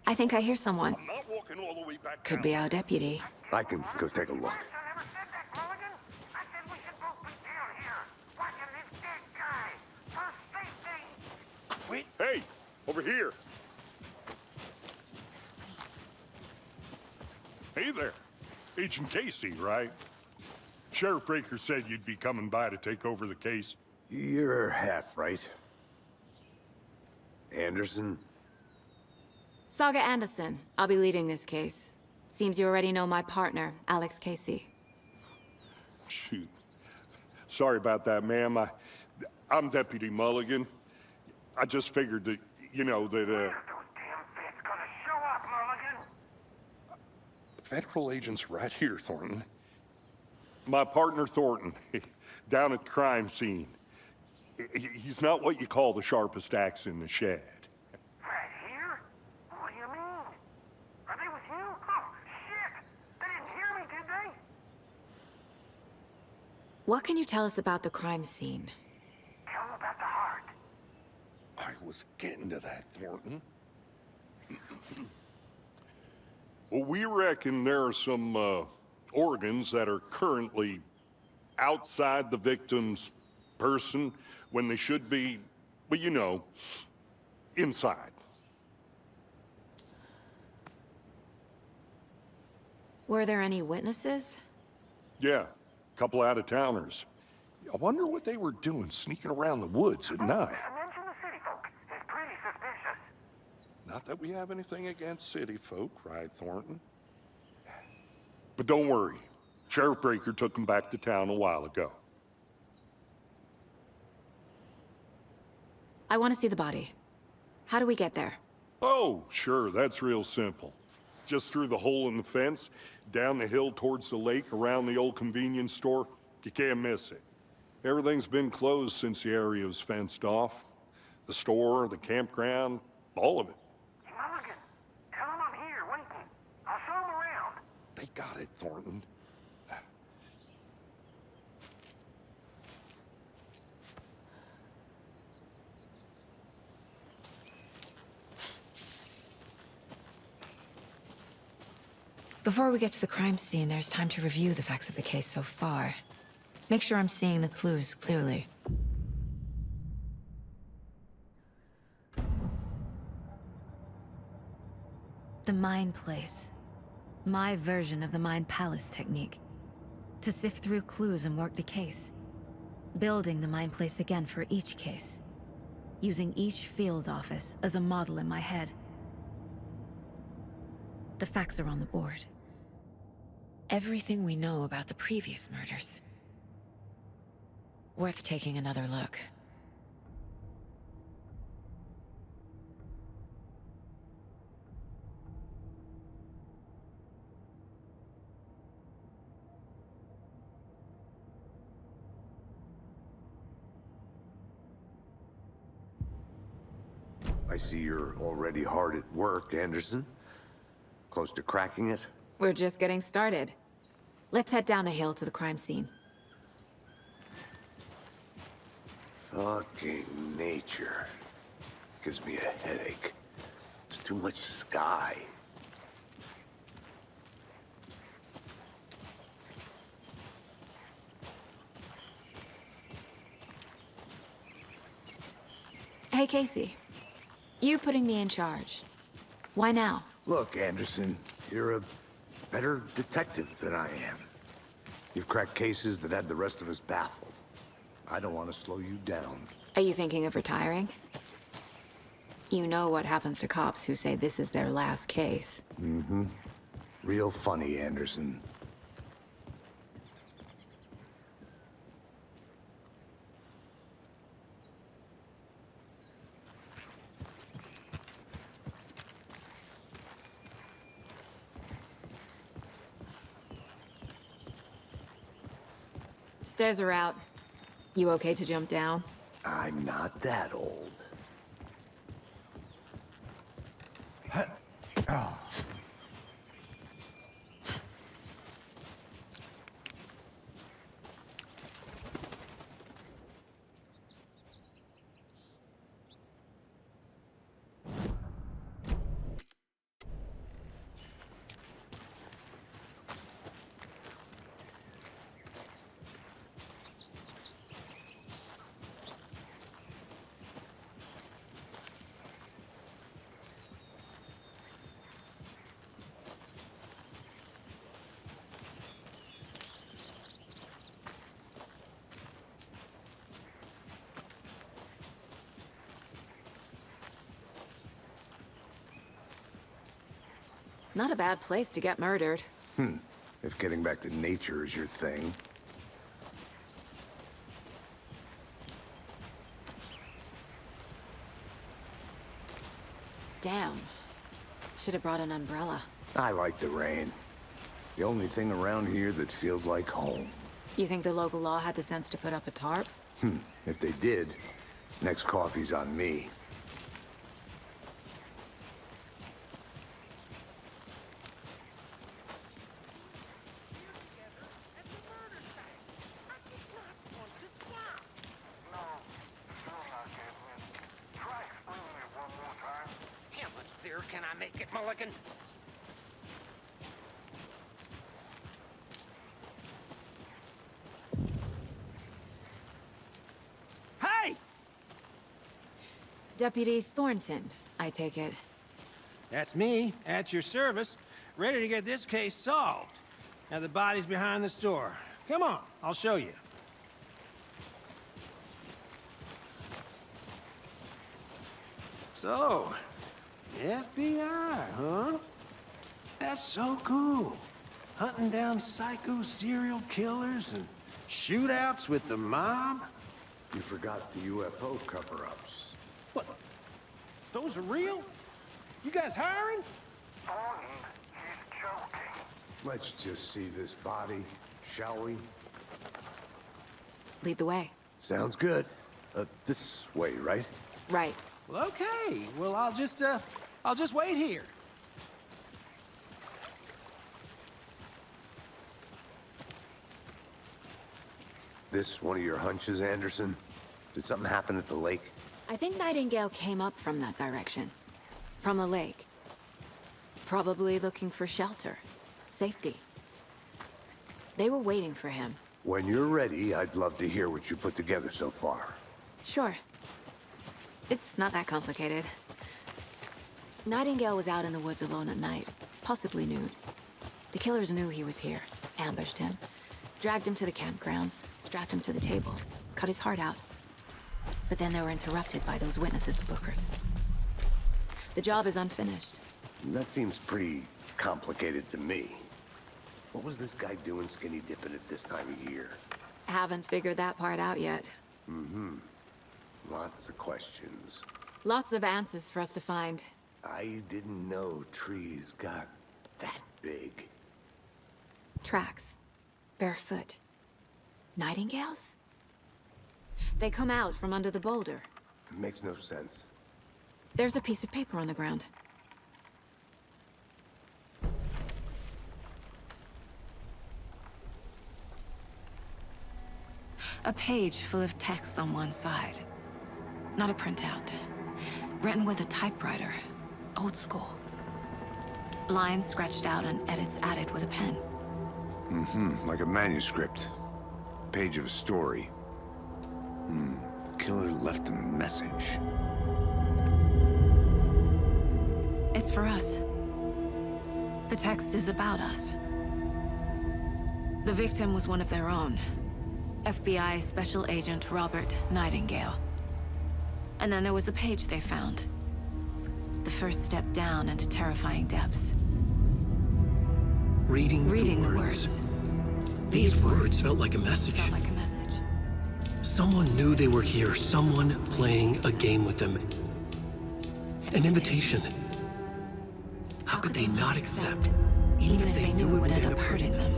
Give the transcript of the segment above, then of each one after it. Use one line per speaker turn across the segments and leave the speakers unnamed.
I think I hear someone.
I'm not walking all the way back
Could
down.
be our deputy.
I can go take a look.
I never said that, Mulligan. I said we should both be down here, watching this dead guy. For safety.
Quit. Hey, over here. Hey there. Agent Casey, right? Sheriff Breaker said you'd be coming by to take over the case.
You're half right. Anderson?
Saga Anderson. I'll be leading this case. Seems you already know my partner, Alex Casey.
Shoot. Sorry about that, ma'am. I'm Deputy Mulligan. I just figured that, you know, that,
Those damn feds gonna show up, Mulligan.
Federal agent's right here, Thornton. My partner, Thornton, down at the crime scene. He's not what you call the sharpest axe in the shed.
Right here? What do you mean? Are they with you? Oh, shit! They didn't hear me, did they?
What can you tell us about the crime scene?
Tell them about the heart.
I was getting to that, Thornton. Well, we reckon there are some, organs that are currently outside the victim's person when they should be, well, you know, inside.
Were there any witnesses?
Yeah, a couple out-of-towners. I wonder what they were doing sneaking around the woods at night.
Mention the city folk. It's pretty suspicious.
Not that we have anything against city folk, right, Thornton? But don't worry. Sheriff Breaker took them back to town a while ago.
I want to see the body. How do we get there?
Oh, sure, that's real simple. Just through the hole in the fence, down the hill towards the lake, around the old convenience store. You can't miss it. Everything's been closed since the area was fenced off. The store, the campground, all of it.
Mulligan, tell them I'm here waiting. I'll show them around.
They got it, Thornton.
Before we get to the crime scene, there's time to review the facts of the case so far. Make sure I'm seeing the clues clearly. The Mind Place. My version of the Mind Palace technique. To sift through clues and work the case. Building the Mind Place again for each case. Using each field office as a model in my head. The facts are on the board. Everything we know about the previous murders. Worth taking another look.
I see you're already hard at work, Anderson. Close to cracking it?
We're just getting started. Let's head down the hill to the crime scene.
Fucking nature. Gives me a headache. There's too much sky.
Hey, Casey. You putting me in charge. Why now?
Look, Anderson, you're a better detective than I am. You've cracked cases that had the rest of us baffled. I don't want to slow you down.
Are you thinking of retiring? You know what happens to cops who say this is their last case.
Mm-hmm. Real funny, Anderson.
Stairs are out. You okay to jump down?
I'm not that old.
Not a bad place to get murdered.
If getting back to nature is your thing.
Damn. Should have brought an umbrella.
I like the rain. The only thing around here that feels like home.
You think the local law had the sense to put up a tarp?
If they did, next coffee's on me.
Can I make it, Mulligan? Hey!
Deputy Thornton, I take it.
That's me, at your service, ready to get this case solved. Now the body's behind the store. Come on, I'll show you. So, FBI, huh? That's so cool. Hunting down psycho serial killers and shootouts with the mob.
You forgot the UFO cover-ups.
What? Those are real? You guys hiring?
Thornton, he's joking.
Let's just see this body, shall we?
Lead the way.
Sounds good. This way, right?
Right.
Well, okay. Well, I'll just wait here.
This one of your hunches, Anderson? Did something happen at the lake?
I think Nightingale came up from that direction. From the lake. Probably looking for shelter. Safety. They were waiting for him.
When you're ready, I'd love to hear what you put together so far.
Sure. It's not that complicated. Nightingale was out in the woods alone at night, possibly nude. The killers knew he was here, ambushed him, dragged him to the campgrounds, strapped him to the table, cut his heart out. But then they were interrupted by those witnesses, the Bookers. The job is unfinished.
That seems pretty complicated to me. What was this guy doing skinny dipping at this time of year?
Haven't figured that part out yet.
Lots of questions.
Lots of answers for us to find.
I didn't know trees got that big.
Tracks. Barefoot. Nightingales? They come out from under the boulder.
It makes no sense.
There's a piece of paper on the ground. A page full of text on one side. Not a printout. Written with a typewriter. Old school. Lines scratched out and edits added with a pen.
Like a manuscript. Page of a story. Killer left a message.
It's for us. The text is about us. The victim was one of their own. FBI Special Agent Robert Nightingale. And then there was the page they found. The first step down into terrifying depths.
Reading
the
the words. These words felt like a message.
Felt like a message.
Someone knew they were here, someone playing a game with them. An invitation. How could they not accept, even if they knew it would end up hurting them?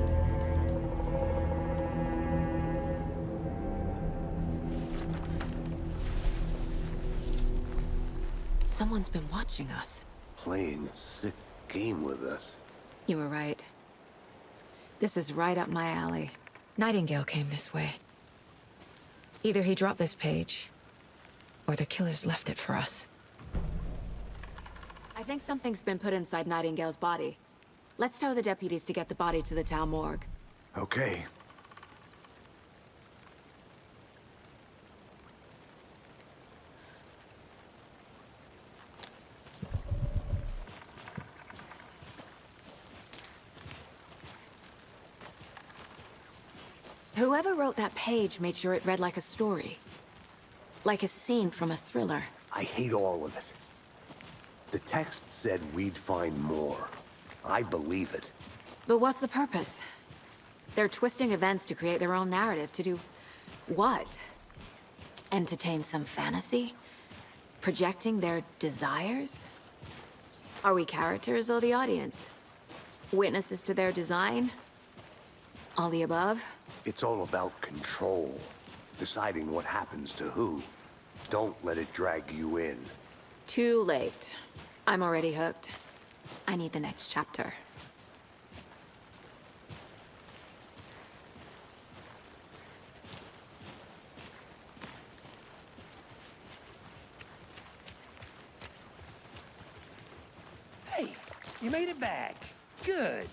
Someone's been watching us.
Playing a sick game with us.
You were right. This is right up my alley. Nightingale came this way. Either he dropped this page, or the killers left it for us. I think something's been put inside Nightingale's body. Let's tell the deputies to get the body to the town morgue.
Okay.
Whoever wrote that page made sure it read like a story. Like a scene from a thriller.
I hate all of it. The text said we'd find more. I believe it.
But what's the purpose? They're twisting events to create their own narrative. To do what? Entertain some fantasy? Projecting their desires? Are we characters or the audience? Witnesses to their design? All the above?
It's all about control. Deciding what happens to who. Don't let it drag you in.
Too late. I'm already hooked. I need the next chapter.
Hey, you made it back. Good.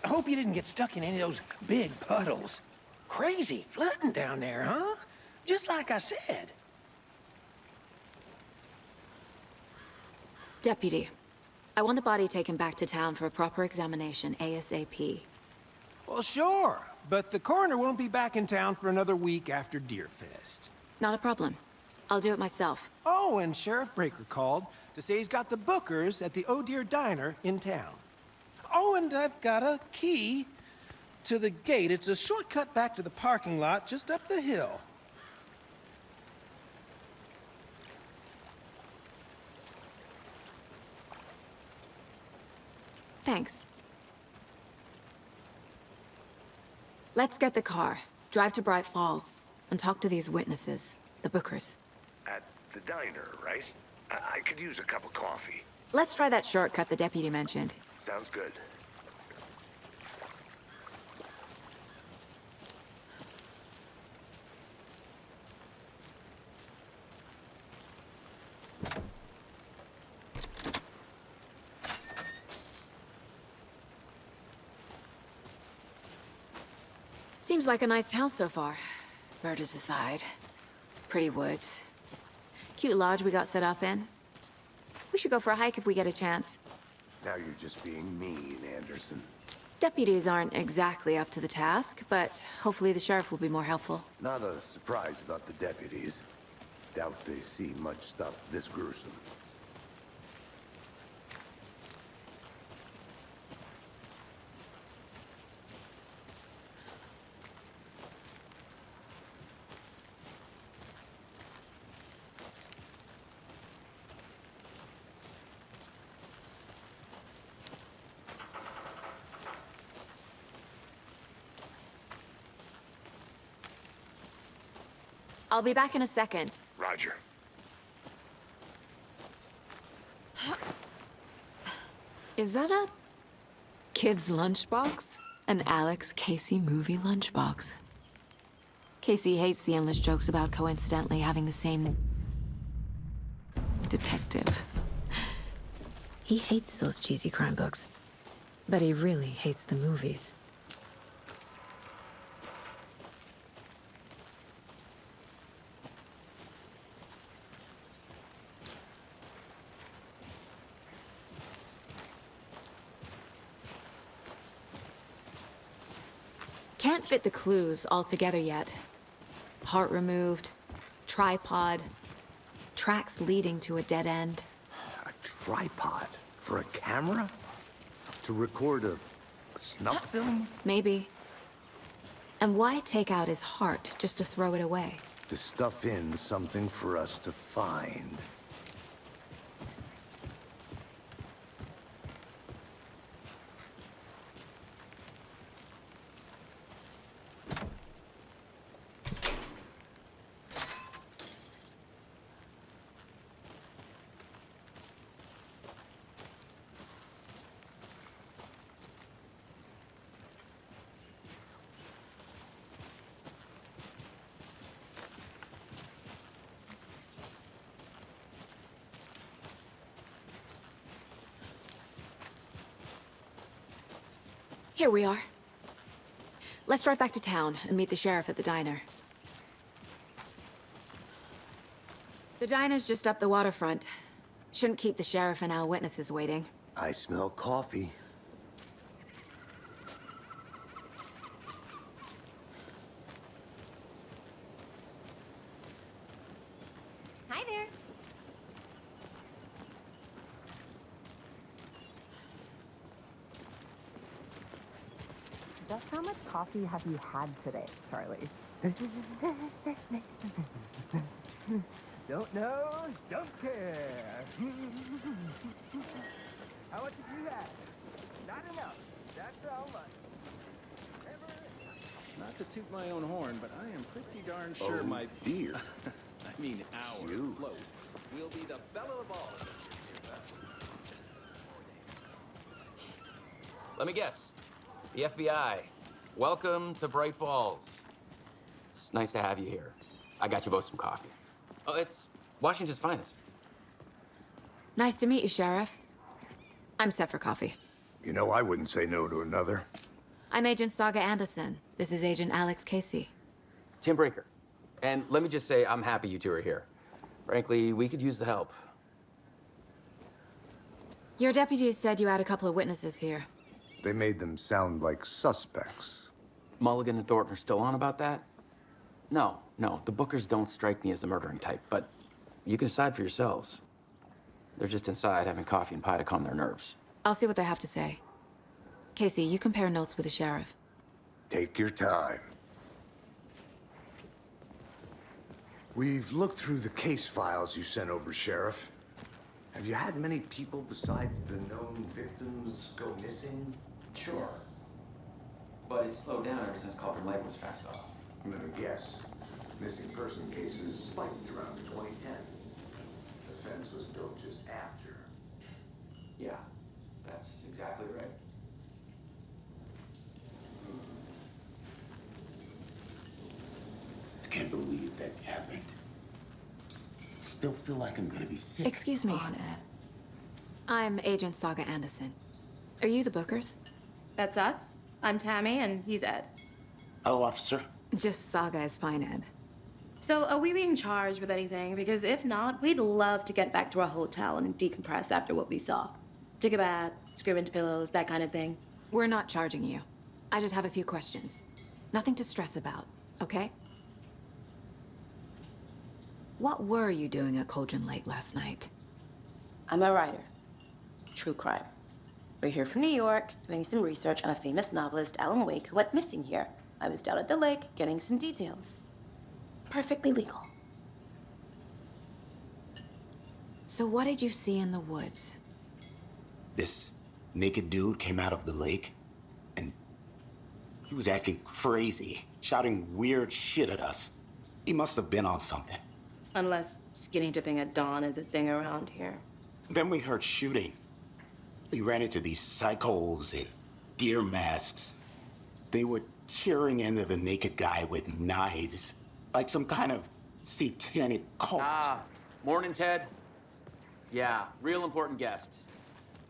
I hope you didn't get stuck in any of those big puddles. Crazy flooding down there, huh? Just like I said.
Deputy, I want the body taken back to town for a proper examination, ASAP.
Well, sure. But the coroner won't be back in town for another week after Deerfest.
Not a problem. I'll do it myself.
Oh, and Sheriff Breaker called to say he's got the Bookers at the Oh Dear Diner in town. Oh, and I've got a key to the gate. It's a shortcut back to the parking lot just up the hill.
Thanks. Let's get the car, drive to Bright Falls, and talk to these witnesses, the Bookers.
At the diner, right? I could use a cup of coffee.
Let's try that shortcut the deputy mentioned.
Sounds good.
Seems like a nice town so far. Murders aside. Pretty woods. Cute lodge we got set up in. We should go for a hike if we get a chance.
Now you're just being mean, Anderson.
Deputies aren't exactly up to the task, but hopefully the sheriff will be more helpful.
Not a surprise about the deputies. Doubt they see much stuff this gruesome.
I'll be back in a second.
Roger.
Is that a kid's lunchbox? An Alex Casey movie lunchbox. Casey hates the endless jokes about coincidentally having the same detective. He hates those cheesy crime books, but he really hates the movies. Can't fit the clues all together yet. Heart removed, tripod, tracks leading to a dead end.
A tripod? For a camera? To record a snuff film?
Maybe. And why take out his heart just to throw it away?
To stuff in something for us to find.
Here we are. Let's drive back to town and meet the sheriff at the diner. The diner's just up the waterfront. Shouldn't keep the sheriff and our witnesses waiting.
I smell coffee.
Hi there.
Just how much coffee have you had today, Charlie? Don't know, don't care. How much have you had? Not enough. That's how much.
Not to toot my own horn, but I am pretty darn sure my...
dear.
I mean, our float will be the belle of the ball.
Let me guess. The FBI. Welcome to Bright Falls. It's nice to have you here. I got you both some coffee. Oh, it's Washington's finest.
Nice to meet you, Sheriff. I'm set for coffee.
You know, I wouldn't say no to another.
I'm Agent Saga Anderson. This is Agent Alex Casey.
Tim Breaker. And let me just say, I'm happy you two are here. Frankly, we could use the help.
Your deputies said you had a couple of witnesses here.
They made them sound like suspects.
Mulligan and Thornton are still on about that? No, the Bookers don't strike me as the murdering type, but you can decide for yourselves. They're just inside having coffee and pie to calm their nerves.
I'll see what they have to say. Casey, you compare notes with the sheriff.
Take your time. We've looked through the case files you sent over, Sheriff. Have you had many people besides the known victims go missing?
Sure. But it's slowed down ever since Calder Light was fast off.
I'm gonna guess. Missing person cases spiked around 2010. The fence was built just after.
Yeah, that's exactly right.
I can't believe that happened. Still feel like I'm gonna be sick.
Excuse me. I'm Agent Saga Anderson. Are you the Bookers?
That's us. I'm Tammy, and he's Ed.
Hello, officer.
Just Saga is fine, Ed.
So, are we being charged with anything? Because if not, we'd love to get back to our hotel and decompress after what we saw. Take a bath, scream into pillows, that kind of thing.
We're not charging you. I just have a few questions. Nothing to stress about, okay? What were you doing at Cauldron Lake last night?
I'm a writer. True crime. We're here from New York, doing some research on a famous novelist, Alan Wake, who went missing here. I was down at the lake, getting some details. Perfectly legal.
So what did you see in the woods?
This naked dude came out of the lake, and he was acting crazy, shouting weird shit at us. He must have been on something.
Unless skinny dipping at dawn is a thing around here.
Then we heard shooting. We ran into these psychos in deer masks. They were tearing into the naked guy with knives, like some kind of satanic cult.
Ah, morning, Ted. Yeah, real important guests.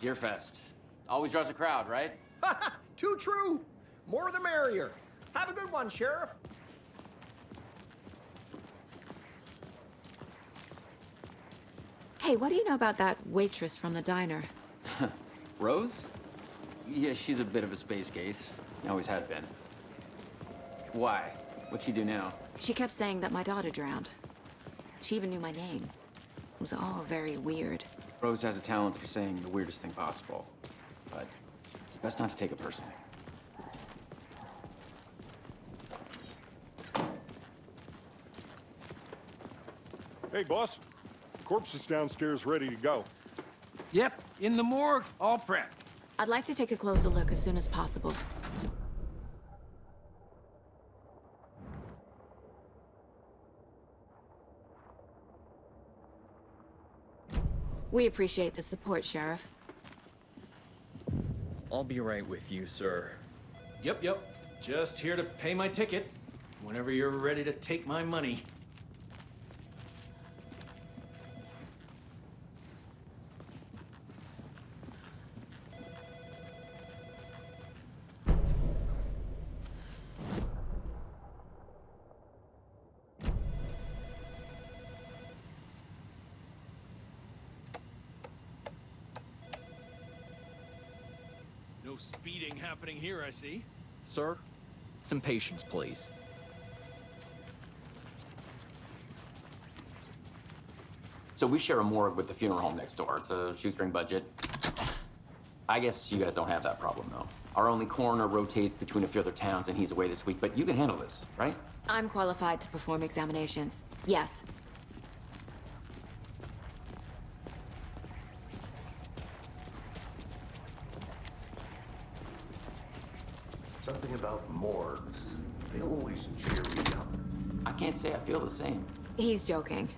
Deerfest. Always draws a crowd, right?
Too true. More the merrier. Have a good one, Sheriff.
Hey, what do you know about that waitress from the diner?
Rose? Yeah, she's a bit of a space case. Always has been. Why? What'd she do now?
She kept saying that my daughter drowned. She even knew my name. It was all very weird.
Rose has a talent for saying the weirdest thing possible. But it's best not to take it personally.
Hey, boss. Corpse is downstairs ready to go.
Yep, in the morgue, all prepped.
I'd like to take a closer look as soon as possible. We appreciate the support, Sheriff.
I'll be right with you, sir.
Yep. Just here to pay my ticket. Whenever you're ready to take my money. No speeding happening here, I see.
Sir, some patience, please.
So we share a morgue with the funeral home next door. It's a shoestring budget. I guess you guys don't have that problem, though. Our only coroner rotates between a few other towns, and he's away this week, but you can handle this, right?
I'm qualified to perform examinations. Yes.
Something about morgues. They always cheer me up.
I can't say I feel the same.
He's joking.